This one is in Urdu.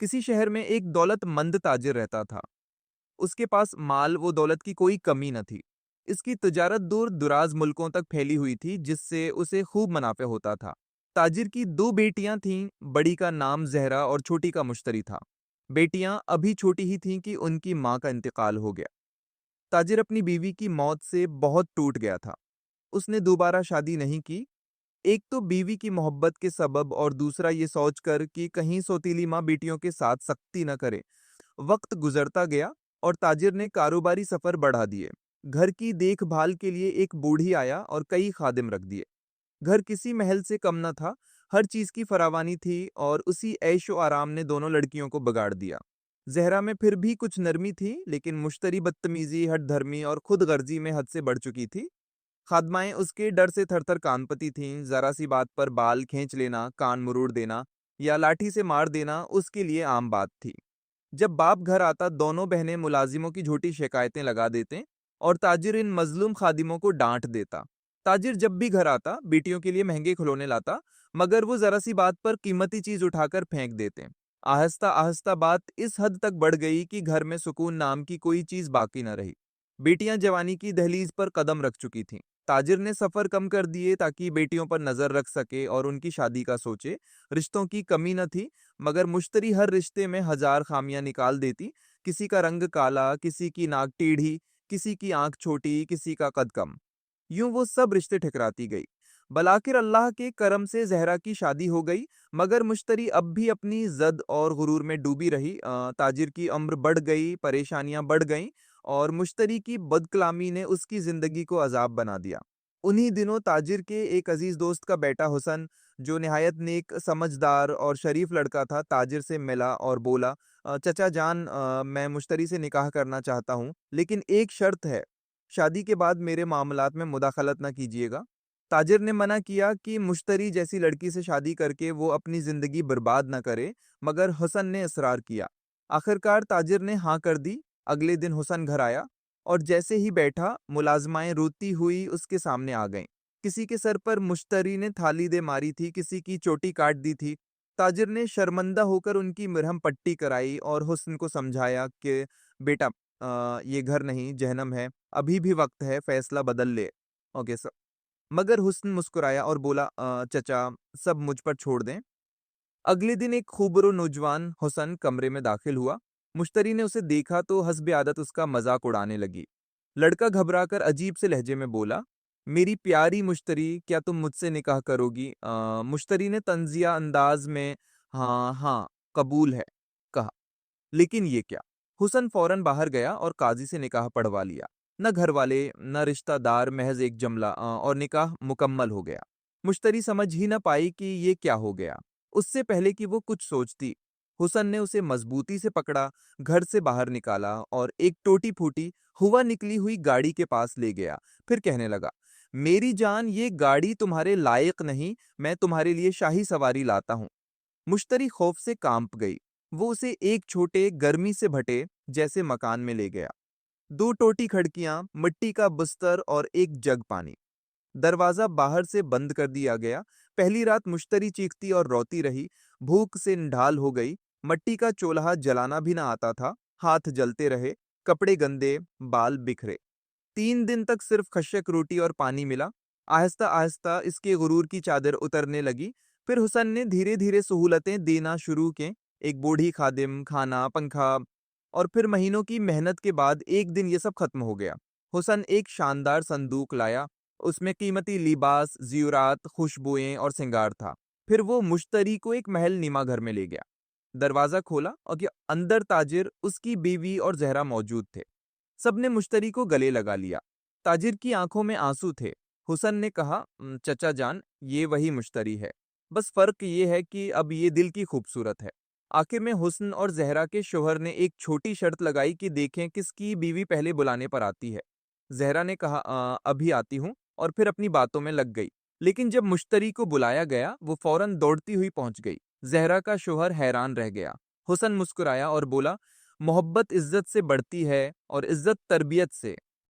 کسی شہر میں ایک دولت مند تاجر رہتا تھا۔ اس کے پاس مال و دولت کی کوئی کمی نہ تھی۔ اس کی تجارت دور دراز ملکوں تک پھیلی ہوئی تھی، جس سے اسے خوب منافع ہوتا تھا۔ تاجر کی دو بیٹیاں تھیں، بڑی کا نام زہرا اور چھوٹی کا مشتری تھا۔ بیٹیاں ابھی چھوٹی ہی تھیں کہ ان کی ماں کا انتقال ہو گیا۔ تاجر اپنی بیوی کی موت سے بہت ٹوٹ گیا تھا۔ اس نے دوبارہ شادی نہیں کی، ایک تو بیوی کی محبت کے سبب اور دوسرا یہ سوچ کر کہ کہیں سوتیلی ماں بیٹیوں کے ساتھ سختی نہ کرے۔ وقت گزرتا گیا اور تاجر نے کاروباری سفر بڑھا دیے۔ گھر کی دیکھ بھال کے لیے ایک بوڑھی آیا اور کئی خادم رکھ دیے۔ گھر کسی محل سے کم نہ تھا، ہر چیز کی فراوانی تھی اور اسی عیش و آرام نے دونوں لڑکیوں کو بگاڑ دیا۔ زہرا میں پھر بھی کچھ نرمی تھی، لیکن مشتری بدتمیزی، ہٹ دھرمی اور خود غرضی میں حد سے بڑھ چکی تھی۔ خادمائیں اس کے ڈر سے تھر تھر کانپتی تھیں، ذرا سی بات پر بال کھینچ لینا، کان مروڑ دینا یا لاٹھی سے مار دینا اس کے لیے عام بات تھی۔ جب باپ گھر آتا، دونوں بہنیں ملازموں کی جھوٹی شکایتیں لگا دیتے اور تاجر ان مظلوم خادموں کو ڈانٹ دیتا۔ تاجر جب بھی گھر آتا، بیٹیوں کے لیے مہنگے کھلونے لاتا، مگر وہ ذرا سی بات پر قیمتی چیز اٹھا کر پھینک دیتے۔ آہستہ آہستہ بات اس حد تک بڑھ گئی کہ گھر میں سکون نام کی کوئی چیز باقی نہ رہی۔ بیٹیاں جوانی کی دہلیز پر قدم رکھ چکی تھیں۔ تاجر نے سفر کم کر دیے تاکہ بیٹیوں پر نظر رکھ سکے اور ان کی شادی کا سوچے۔ رشتوں کی کمی نہ تھی، مگر مشتری ہر رشتے میں ہزار خامیاں نکال دیتی۔ کسی کا رنگ کالا، کسی کی ناک ٹیڑھی، کسی کی آنکھ چھوٹی، کسی کا قد کم۔ یوں وہ سب رشتے ٹھکراتی گئی۔ بلاخر اللہ کے کرم سے زہرا کی شادی ہو گئی، مگر مشتری اب بھی اپنی زد اور غرور میں ڈوبی رہی۔ تاجر کی عمر بڑھ گئی، پریشانیاں بڑھ گئیں اور مشتری کی بد کلامی نے اس کی زندگی کو عذاب بنا دیا۔ انہی دنوں تاجر کے ایک عزیز دوست کا بیٹا حسن، جو نہایت نیک، سمجھدار اور شریف لڑکا تھا، تاجر سے ملا اور بولا، چچا جان، میں مشتری سے نکاح کرنا چاہتا ہوں، لیکن ایک شرط ہے، شادی کے بعد میرے معاملات میں مداخلت نہ کیجیے گا۔ تاجر نے منع کیا کہ مشتری جیسی لڑکی سے شادی کر کے وہ اپنی زندگی برباد نہ کرے، مگر حسن نے اصرار کیا۔ آخرکار تاجر نے ہاں کر دی۔ اگلے دن حسن گھر آیا اور جیسے ہی بیٹھا، ملازمائیں روتی ہوئی اس کے سامنے آ گئیں۔ کسی کے سر پر مشتری نے تھالی دے ماری تھی، کسی کی چوٹی کاٹ دی تھی۔ تاجر نے شرمندہ ہو کر ان کی مرہم پٹی کرائی اور حسن کو سمجھایا کہ بیٹا، یہ گھر نہیں جہنم ہے، ابھی بھی وقت ہے، فیصلہ بدل لے۔ Okay sir. مگر حسن مسکرایا اور بولا، چچا، سب مجھ پر چھوڑ دیں۔ اگلے دن ایک خوبرو نوجوان حسن کمرے میں داخل ہوا۔ مشتری نے اسے دیکھا تو حسب عادت اس کا مذاق اڑانے لگی۔ لڑکا گھبرا کر عجیب سے لہجے میں بولا، میری پیاری مشتری، کیا تم مجھ سے نکاح کرو گی؟ مشتری نے طنزیہ انداز میں ہاں ہاں قبول ہے کہا۔ لیکن یہ کیا؟ حسن فوراً باہر گیا اور قاضی سے نکاح پڑھوا لیا۔ نہ گھر والے نہ رشتہ دار، محض ایک جملہ، اور نکاح مکمل ہو گیا۔ مشتری سمجھ ہی نہ پائی کہ یہ کیا ہو گیا۔ اس سے پہلے کہ وہ کچھ سوچتی، حسن نے اسے مضبوطی سے پکڑا، گھر سے باہر نکالا اور ایک ٹوٹی پھوٹی ہوا نکلی ہوئی گاڑی کے پاس لے گیا۔ پھر کہنے لگا، میری جان، یہ گاڑی تمہارے لائق نہیں، میں تمہارے لیے شاہی سواری لاتا ہوں۔ مشتری خوف سے کانپ گئی۔ وہ اسے ایک چھوٹے، گرمی سے بھٹے جیسے مکان میں لے گیا۔ دو ٹوٹی کھڑکیاں، مٹی کا بستر اور ایک جگ پانی۔ دروازہ باہر سے بند کر دیا گیا۔ پہلی رات مشتری چیختی اور روتی رہی، بھوک سے نڈھال ہو گئی۔ مٹی کا چولہا جلانا بھی نہ آتا تھا، ہاتھ جلتے رہے، کپڑے گندے، بال بکھرے۔ 3 دن تک صرف خشک روٹی اور پانی ملا۔ آہستہ آہستہ اس کے غرور کی چادر اترنے لگی۔ پھر حسن نے دھیرے دھیرے سہولتیں دینا شروع کی، ایک بوڑھی خادم، کھانا، پنکھا، اور پھر مہینوں کی محنت کے بعد ایک دن یہ سب ختم ہو گیا۔ حسن ایک شاندار صندوق لایا، اس میں قیمتی لباس، زیورات، خوشبوئیں اور سنگار تھا۔ پھر وہ مشتری کو ایک محل نما گھر میں لے گیا۔ دروازہ کھولا اور اندر تاجر، اس کی بیوی اور زہرا موجود تھے۔ سب نے مشتری کو گلے لگا لیا۔ تاجر کی آنکھوں میں آنسو تھے۔ حسن نے کہا، چچا جان، یہ وہی مشتری ہے، بس فرق یہ ہے کہ اب یہ دل کی خوبصورت ہے۔ آخر میں حسن اور زہرا کے شوہر نے ایک چھوٹی شرط لگائی کہ دیکھیں کس کی بیوی پہلے بلانے پر آتی ہے۔ زہرا نے کہا، ابھی آتی ہوں، اور پھر اپنی باتوں میں لگ گئی۔ لیکن جب مشتری کو بلایا گیا، وہ فوراً دوڑتی ہوئی پہنچ گئی۔ زہرا کا شوہر حیران رہ گیا۔ حسن مسکرایا اور بولا، محبت عزت سے بڑھتی ہے اور عزت تربیت سے۔